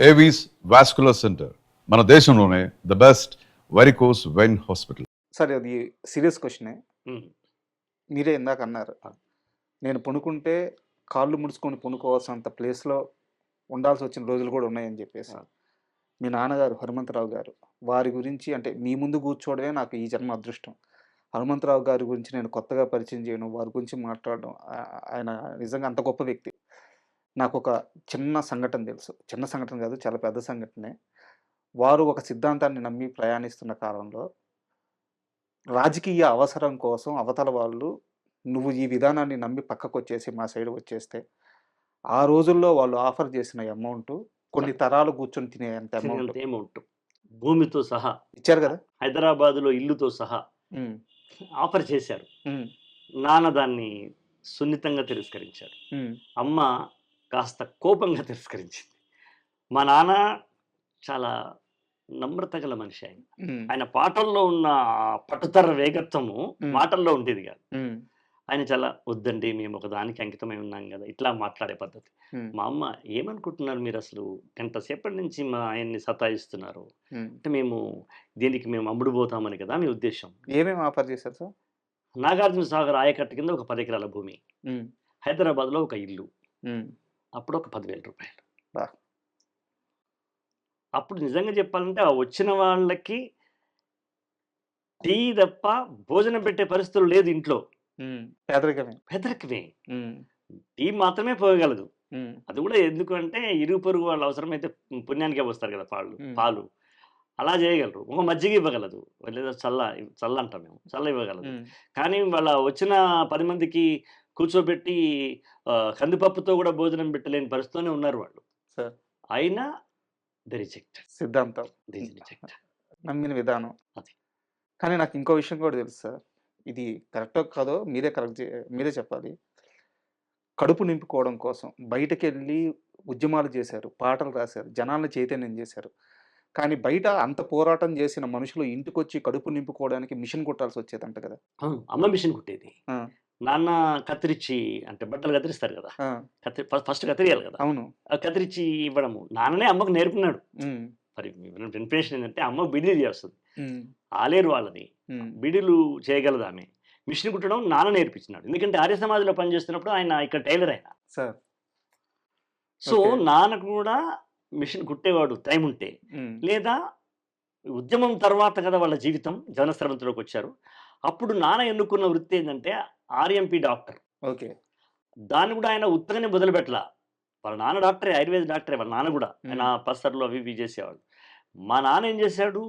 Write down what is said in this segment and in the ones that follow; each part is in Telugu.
ఏవీస్ వాస్కులర్ సెంటర్ మన దేశంలోనే the best varicose vein hospital. Sir అది సీరియస్ క్వశ్చనే. ఉమ్. మీరే ఇందాక అన్నారు, నేను పనుకుంటే కాళ్ళు ముడుచుకొని పనుకోవాల్సినంత ప్లేస్లో ఉండాల్సి వచ్చిన రోజులు కూడా ఉన్నాయని చెప్పేసి. మీ నాన్నగారు హనుమంతరావు గారు, వారి గురించి అంటే మీ ముందు కూర్చోవడమే నాకు ఈ జన్మ అదృష్టం. హనుమంతరావు గారి గురించి నేను కొత్తగా పరిచయం చేయడం, వారి గురించి మాట్లాడడం, ఆయన నిజంగా అంత గొప్ప వ్యక్తి. నాకు ఒక చిన్న సంఘటన తెలుసు, చిన్న సంఘటన కాదు, చాలా పెద్ద సంఘటనే. వారు ఒక సిద్ధాంతాన్ని నమ్మి ప్రయాణిస్తున్న కాలంలో రాజకీయ అవసరం కోసం అవతల వాళ్ళు నువ్వు ఈ విధానాన్ని నమ్మి పక్కకు వచ్చేసి మా సైడ్ వచ్చేస్తే, ఆ రోజుల్లో వాళ్ళు ఆఫర్ చేసిన అమౌంట్ కొన్ని తరాలు కూర్చొని తినేంత అమౌంట్ తినేంత అమౌంట్ భూమితో సహా ఇచ్చారు కదా. హైదరాబాదులో ఇల్లుతో సహా ఉమ్, ఆఫర్ చేశారు. ఉమ్, నాన్న దాన్ని సున్నితంగా తిరస్కరించాడు. ఉమ్, అమ్మ కాస్త కోపంగా తిరస్కరించింది. మా నాన్న చాలా నమ్రత గల మనిషి. ఆయన ఉమ్, ఆయన పాటల్లో ఉన్న పట్టుదల వేగత్వము మాటల్లో ఉండేది కాదు. ఉమ్, ఆయన చాలా వద్దండి, మేము ఒక దానికి అంకితమై ఉన్నాం కదా, ఇట్లా మాట్లాడే పద్ధతి. ఉమ్, మా అమ్మ ఏమనుకుంటున్నారు మీరు, అసలు గంట సేపటి నుంచి మా ఆయన్ని సతాయిస్తున్నారు ఉమ్. అంటే, దీనికి మేము అమ్ముడు పోతామని కదా మీ ఉద్దేశం. ఏమేమి ఆఫర్ చేశారు సార్? నాగార్జున సాగర్ ఆయకట్టు కింద ఒక 10 ఎకరాల భూమి, ఉమ్, హైదరాబాద్లో ఒక ఇల్లు, ఉమ్, అప్పుడు ఒక 10,000 రూపాయలు. బా. అప్పుడు నిజంగా చెప్పాలంటే ఆ వచ్చిన వాళ్ళకి టీ తప్ప భోజనం పెట్టే పరిస్థితులు లేదు ఇంట్లో. ఉమ్, పేదరికమే. పెదరికమే. ఉమ్, టీ మాత్రమే పోయగలదు. ఉమ్, అది కూడా ఎందుకు అంటే ఇరుగు పొరుగు వాళ్ళు అవసరమైతే పుణ్యానికే వస్తారు కదా పాలు అలా చేయగలరు. ఒక మజ్జిగ ఇవ్వగలదు, లేదా చల్ల అంటాం మేము, చల్ల ఇవ్వగలదు. ఉమ్, కానీ వాళ్ళ వచ్చిన 10 మందికి కూర్చోబెట్టి కందిపప్పుతో కూడా భోజనం పెట్టలేని పరిస్థితిలోనే ఉన్నారు వాళ్ళు. సార్ అయినా ది రిజెక్టెడ్. సిద్ధాంతం నమ్మిన విధానం అది. కానీ నాకు ఇంకో విషయం కూడా తెలుసు సార్, ఇది కరెక్టో కాదో మీరే చెప్పాలి. కడుపు నింపుకోవడం కోసం బయటకు వెళ్ళి ఉద్యమాలు చేశారు, పాటలు రాశారు, జనాలను చైతన్యం చేశారు. కానీ బయట అంత పోరాటం చేసిన మనుషులు ఇంటికి వచ్చి కడుపు నింపుకోవడానికి మిషన్ కుట్టాల్సి వచ్చేదంట కదా. అమ్మ మిషన్ కుట్టేది, ఆ, నాన్న కత్తిరించి, అంటే బట్టలు కత్తిరిస్తారు కదా, ఆ, ఫస్ట్ కత్తిరియాలి కదా, అవును. ఆ కత్తిరించి ఇవ్వడము నాన్ననే అమ్మకు నేర్పున్నాడు. ఉమ్, మరి ఇన్ఫర్మేషన్ ఏంటంటే అమ్మ బిడిలు చేస్తుంది, ఉమ్, ఆలేరు వాళ్ళది, ఉమ్, బిడిలు చేయగలదు ఆమె. మిషన్ కుట్టడం నాన్న నేర్పించినాడు, ఎందుకంటే ఆర్య సమాజ్లో పనిచేస్తున్నప్పుడు ఆయన ఇక్కడ టైలర్ ఆయన. Sir so okay. నాన్న కూడా మిషన్ కుట్టేవాడు టైం ఉంటే. ఉమ్, లేదా ఉద్యమం తర్వాత కదా వాళ్ళ జీవితం జనస్రవంతిలోకి వచ్చారు. అప్పుడు నాన్న ఎన్నుకున్న వృత్తి ఏంటంటే ఆర్ఎంపీ డాక్టర్. ఓకే. దాన్ని కూడా ఆయన ఉత్తగానే మొదలుపెట్టలా. వాళ్ళ నాన్న డాక్టరే, ఆయుర్వేద డాక్టరే వాళ్ళ నాన్న కూడా. ఆయన పస్తర్లు అవి ఇవి చేసేవాడు. మా నాన్న ఏం చేశాడు,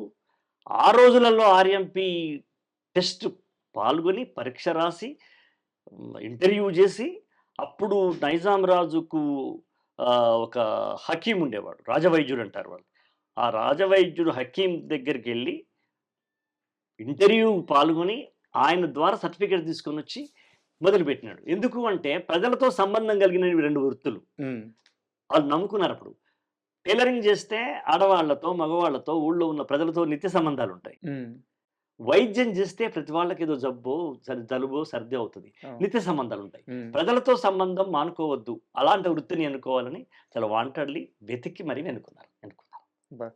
ఆ రోజులలో ఆర్ఎంపీ టెస్ట్ పాల్గొని పరీక్ష రాసి ఇంటర్వ్యూ చేసి, అప్పుడు నైజాం రాజుకు ఒక హకీం ఉండేవాడు, రాజవైద్యుడు అంటారు వాళ్ళు. ఆ రాజవైద్యుడు హకీం దగ్గరికి వెళ్ళి ఇంటర్వ్యూ పాల్గొని ఆయన ద్వారా సర్టిఫికేట్ తీసుకొని వచ్చి మొదలుపెట్టినాడు. ఎందుకు అంటే ప్రజలతో సంబంధం కలిగిన 2 వృత్తులు ఉమ్, వాళ్ళు నమ్ముకున్నారు. అప్పుడు టైలరింగ్ చేస్తే ఆడవాళ్లతో మగవాళ్లతో ఊళ్ళో ఉన్న ప్రజలతో నిత్య సంబంధాలు ఉంటాయి. ఉమ్, వైద్యం చేస్తే ప్రతి వాళ్ళకి ఏదో జలుబో సర్ది అవుతుంది, అవును. నిత్య సంబంధాలు ఉంటాయి. ఉమ్, ప్రజలతో సంబంధం మానుకోవద్దు, అలాంటి వృత్తిని ఎన్నుకోవాలని చాలా వాంటెడ్లీ వెతికి మరీ ఎన్నుకున్నారు. బా.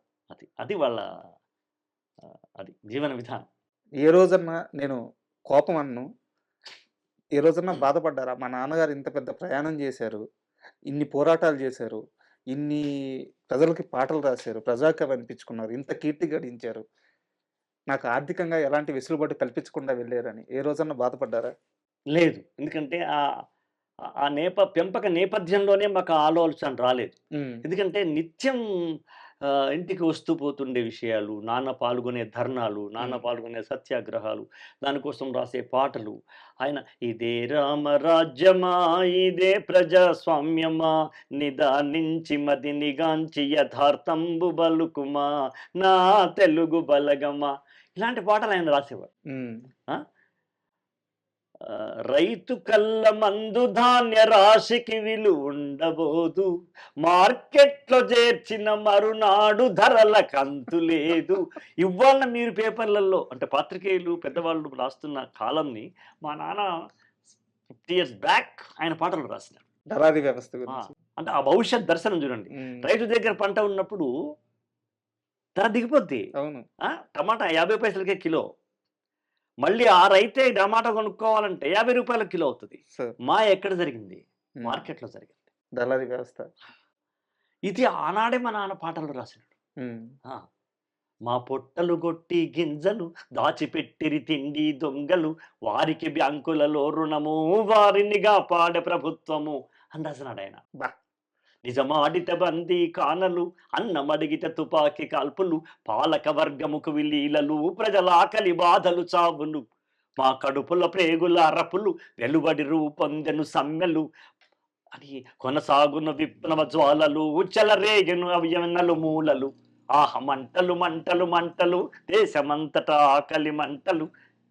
అది వాళ్ళ అది జీవన విధానం. ఏ రోజన్నా నేను కోపం అన్ను, ఏ రోజన్నా బాధపడ్డారా? మా నాన్నగారు ఇంత పెద్ద ప్రయాణం చేశారు, ఇన్ని పోరాటాలు చేశారు, ఇన్ని ప్రజలకి పాటలు రాశారు, ప్రజాకవి అనిపించుకున్నారు, ఇంత కీర్తి గడించారు, నాకు ఆర్థికంగా ఎలాంటి వెసులుబాటు కల్పించకుండా వెళ్ళారని ఏ రోజన్నా బాధపడ్డారా? లేదు, ఎందుకంటే ఆ పెంపక నేపథ్యంలోనే మాకు ఆ ఆలోచన రాలేదు. ఉమ్, ఎందుకంటే నిత్యం ఇంటికి వస్తూ పోతుండే విషయాలు, నాన్న పాల్గొనే ధర్నాలు, నాన్న పాల్గొనే సత్యాగ్రహాలు, దానికోసం రాసే పాటలు. ఆయన ఇదే రామరాజ్యమా, ఇదే ప్రజాస్వామ్యమా, నిదానించి మదినిగాంచి యథార్థంబు బలుకుమా, నా తెలుగు బలగమా, ఇలాంటి పాటలు ఆయన రాసేవాడు. ఉమ్, రైతు కళ్ళ మందు ధాన్య రాశికి విలువ ఉండబోదు, మార్కెట్లో చేర్చిన మరునాడు ధరల కంతు లేదు. ఇవాళ మీరు పేపర్లలో అంటే పాత్రికేయులు పెద్దవాళ్ళు రాస్తున్న కాలంని మా నాన్న 50 years బ్యాక్ ఆయన పాటలు రాసినారు. దళారీ వ్యవస్థ గురించి. అంటే ఆ భవిష్యత్ దర్శనం చూడండి. రైతు దగ్గర పంట ఉన్నప్పుడు ధర దిగిపోద్ది. అవును. టమాటా 50 పైసలకే కిలో. మళ్ళీ ఆ రైతే టమాటా కొనుక్కోవాలంటే 50 రూపాయల కిలో అవుతుంది. సార్. ఎక్కడ జరిగింది? మార్కెట్‌లో జరిగింది. దళారీ వ్యవస్థ. ఇది ఆనాడే మా నాన్న పాటలు రాసినాడు. ఆ! మా పొట్టలు గొట్టి గింజలు దాచిపెట్టిరి తిండి దొంగలు వారికి బ్యాంకులలో రుణము వారిని కాపాడే ప్రభుత్వము అని రాసినాడు ఆయన. బా! నిజమాడిత బందీ కానలు అన్నమడిగిత తుపాకీ కాల్పులు పాలక వర్గముకు విలీలలు ప్రజల ఆకలి బాధలు చావులు మా కడుపుల ప్రేగుల అరపులు వెలువడి రూపొందెను సమ్మెలు అని కొనసాగున విప్లవ జ్వాలలు చెలరేగెను అవ్యనలు మూలలు ఆహ మంటలు మంటలు మంటలు దేశమంతటా ఆకలి మంటలు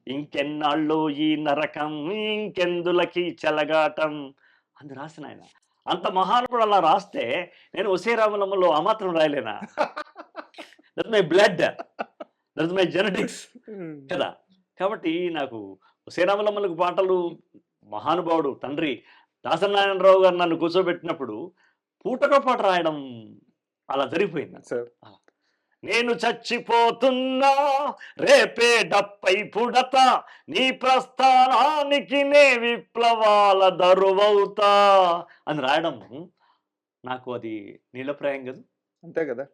ఇంకెన్నాళ్ళు ఈ నరకం ఇంకెందులకి చెలగాటం అని రాసిన ఆయన. అంత మహానుభుడు అలా రాస్తే నేను ఒసేరామలమ్మలో ఆ మాత్రం రాయలేనా? That my blood, that my genetics కదా. కాబట్టి నాకు ఒసేరామలమ్మలకు పాటలు మహానుభావుడు తండ్రి దాసనారాయణరావు గారు నన్ను కూర్చోబెట్టినప్పుడు పూటకో పాట రాయడం అలా జరిగిపోయింది సార్. నేను చచ్చిపోతున్నా రేపే డప్పై పుడతా నీ ప్రస్థానానికి నే విప్లవాల దరువవుతా అని రాయడం నాకు అది నీలప్రాయం కదా. అంతే కదా.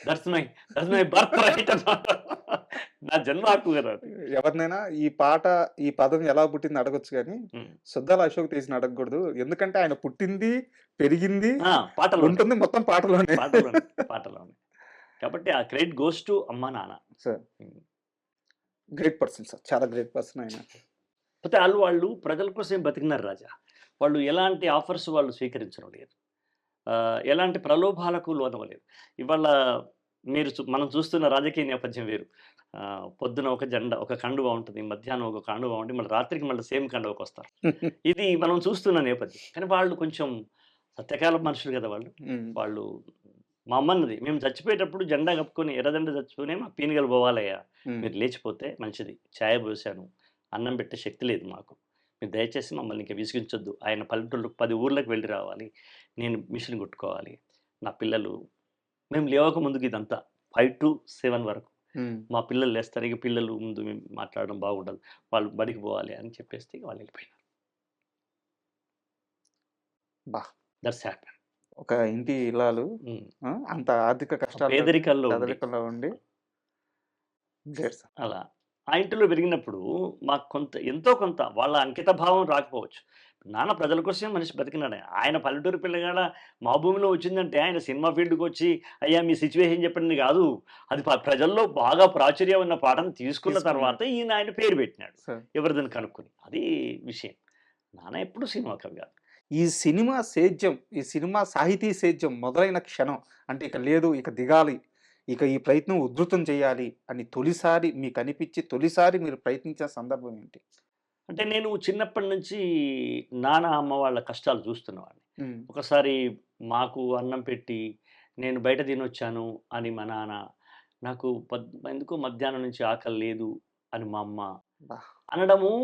దట్స్ మై బర్త్ రైట్ అన్నమాట. నా జన్మ హక్కు కదా. ఎవరినైనా ఈ పదం ఎలా పుట్టింది అడగొచ్చు కానీ సుద్దాల అశోక్ తీసిన అడగకూడదు. ఎందుకంటే ఆయన పుట్టింది పెరిగింది పాటలు ఉంటుంది మొత్తం పాటలోనే. పాటలోనే కాబట్టి ఆ క్రెడిట్ గోస్ టు అమ్మా నాన్న. సార్ గ్రేట్ పర్సన్ సార్, చాలా గ్రేట్ పర్సన్ ఆయన. అయితే వాళ్ళు ప్రజల కోసం బతికినారు రాజా. వాళ్ళు ఎలాంటి ఆఫర్స్ వాళ్ళు స్వీకరించడం లేదు, ఎలాంటి ప్రలోభాలకు లోనవ్వలేదు. ఇవాళ మనం చూస్తున్న రాజకీయ నేపథ్యం వేరు. పొద్దున ఒక జెండా ఒక కండువా ఉంటుంది, మధ్యాహ్నం ఒక కండువా ఉంటుంది, మళ్ళీ రాత్రికి మళ్ళీ సేమ్ కండువకి వస్తారు. ఇది మనం చూస్తున్న నేపథ్యం. కానీ వాళ్ళు కొంచెం సత్యకాల మనుషులు కదా. వాళ్ళు మా అమ్మన్నది మేము చచ్చిపోయేటప్పుడు జెండా కప్పుకొని ఎర్రజెండా చచ్చిపోయి మా పీనుగలు పోవాలయ్యా, మీరు లేచిపోతే మంచిది, ఛాయ పోసాను, అన్నం పెట్టే శక్తి లేదు మాకు, మీరు దయచేసి మమ్మల్ని ఇంకా విసిగించొద్దు. ఆయన పల్లెటూళ్ళు 10 ఊర్లకు వెళ్ళి రావాలి, నేను మిషన్ కుట్టుకోవాలి, నా పిల్లలు మేము లేవక ముందుకు ఇదంతా 5 to 7 వరకు మా పిల్లలు లేస్తారు, ఇక పిల్లలు ముందు మేము మాట్లాడడం బాగుండదు, వాళ్ళు బడికి పోవాలి అని చెప్పేస్తే వాళ్ళు వెళ్ళిపోయినారు. బా, దట్స్ హ్యాపీ. ఒక ఇంటి ఇల్లాలు అంత ఆర్థిక కష్టాలు పేదరికల్లో ఉండి అలా ఆ ఇంటిలో పెరిగినప్పుడు మాకు ఎంతో కొంత వాళ్ళ అంకిత భావం రాకపోవచ్చు. నాన్న ప్రజల కోసమే మనిషి బతికినాడు. ఆయన పల్లెటూరు పిల్లగాడ మా భూమిలో వచ్చిందంటే ఆయన సినిమా ఫీల్డ్కి వచ్చి అయ్యా మీ సిచ్యువేషన్ చెప్పండి కాదు, అది ప్రజల్లో బాగా ప్రాచుర్యం ఉన్న పాటను తీసుకున్న తర్వాత ఈయన ఆయన పేరు పెట్టినాడు ఎవరిదని కనుక్కొని. అది విషయం. నాన్న ఎప్పుడు సినిమా కవి కాదు. ఈ సినిమా సేద్యం, ఈ సినిమా సాహితీ సేద్యం మొదలైన క్షణం అంటే ఇక లేదు, ఇక దిగాలి, ఇక ఈ ప్రయత్నం ఉధృతం చేయాలి అని తొలిసారి మీకు అనిపించి తొలిసారి మీరు ప్రయత్నించిన సందర్భం ఏంటి? అంటే నేను చిన్నప్పటి నుంచి నాన్న అమ్మ వాళ్ళ కష్టాలు చూస్తున్నవాడిని. ఒకసారి మాకు అన్నం పెట్టి నేను బయట తినొచ్చాను అని మా నాన్న, నాకు ఎందుకో మధ్యాహ్నం నుంచి ఆకలి లేదు అని మా అమ్మ అనడము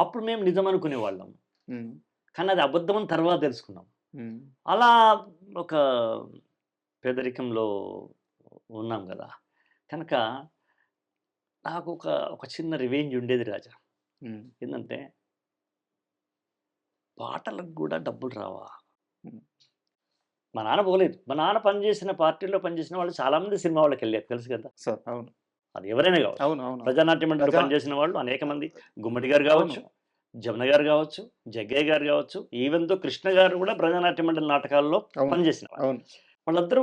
అప్పుడు మేము నిజం అనుకునేవాళ్ళం. కానీ అది అబద్ధం తర్వాత తెలుసుకున్నాం. అలా ఒక పేదరికంలో ఉన్నాం కదా, కనుక నాకు ఒక చిన్న రివెంజ్ ఉండేది రాజా. ఏంటంటే పాటలకు కూడా డబ్బులు రావా? మా నాన్న పోలేదు. మా నాన్న పనిచేసిన పార్టీలో పనిచేసిన వాళ్ళు చాలామంది సినిమా వాళ్ళకి వెళ్ళారు, తెలుసు కదా సార్. అవును, అది ఎవరైనా కావచ్చు. అవును, ప్రజానాట్య మండలిలో పనిచేసిన వాళ్ళు అనేక మంది, గుమ్మడి గారు కావచ్చు, జమున గారు కావచ్చు, జగ్గయ్య గారు కావచ్చు, ఈవెన్ తో కృష్ణ గారు కూడా ప్రజానాట్య మండలి నాటకాల్లో పనిచేసిన వాళ్ళందరూ.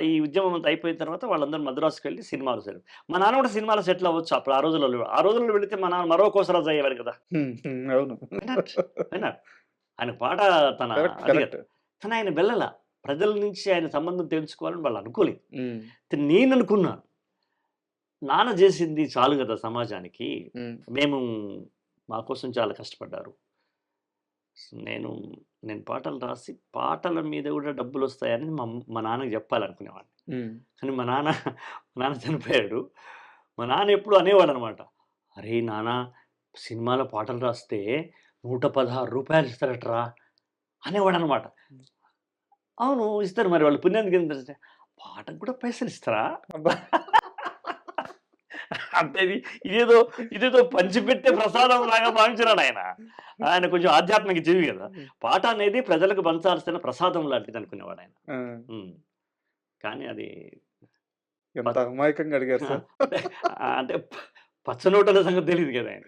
ఈ ఉద్యమం అంతా అయిపోయిన తర్వాత వాళ్ళందరూ మద్రాసుకు వెళ్ళి సినిమాలు సెటిల్. మా నాన్న కూడా సినిమాలో సెటిల్ అవ్వచ్చు అప్పుడు. ఆ రోజుల్లో వెళితే మా నాన్న మరో కోసరాజు అయ్యేవాడు కదా. ఆయన పాట కానీ ఆయన వెళ్ళాల. ప్రజల నుంచి ఆయన సంబంధం తెలుసుకోవాలని వాళ్ళు అనుకోలేదు. నేను అనుకున్నాను నాన్న చేసింది చాలు కదా సమాజానికి, మేము మా కోసం చాలా కష్టపడ్డారు, నేను పాటలు రాసి పాటల మీద కూడా డబ్బులు వస్తాయని మా నాన్నకి చెప్పాలనుకునేవాడిని. కానీ మా నాన్న చనిపోయాడు. మా నాన్న ఎప్పుడు అనేవాడు అనమాట, అరే నాన్న సినిమాలో పాటలు రాస్తే 116 రూపాయలు ఇస్తారట్రా అనేవాడు అనమాట. అవును ఇస్తారు మరి వాళ్ళు పుణ్యానికి ఏంటంటే పాటకు కూడా పైసలు ఇస్తారా అబ్బా! అంటే ఇదేదో ఇదేదో పంచిపెట్టే ప్రసాదం లాగా భావించినాడు ఆయన. ఆయన కొంచెం ఆధ్యాత్మిక జీవి కదా. పాట అనేది ప్రజలకు పంచాల్సిన ప్రసాదం లాంటిది అనుకునేవాడు ఆయన. ఆ! కానీ అది ఎంత అమాయకంగా అడిగారు సార్. అంటే అంటే పచ్చనోటల సంగతి తెలీదు కదా ఆయన.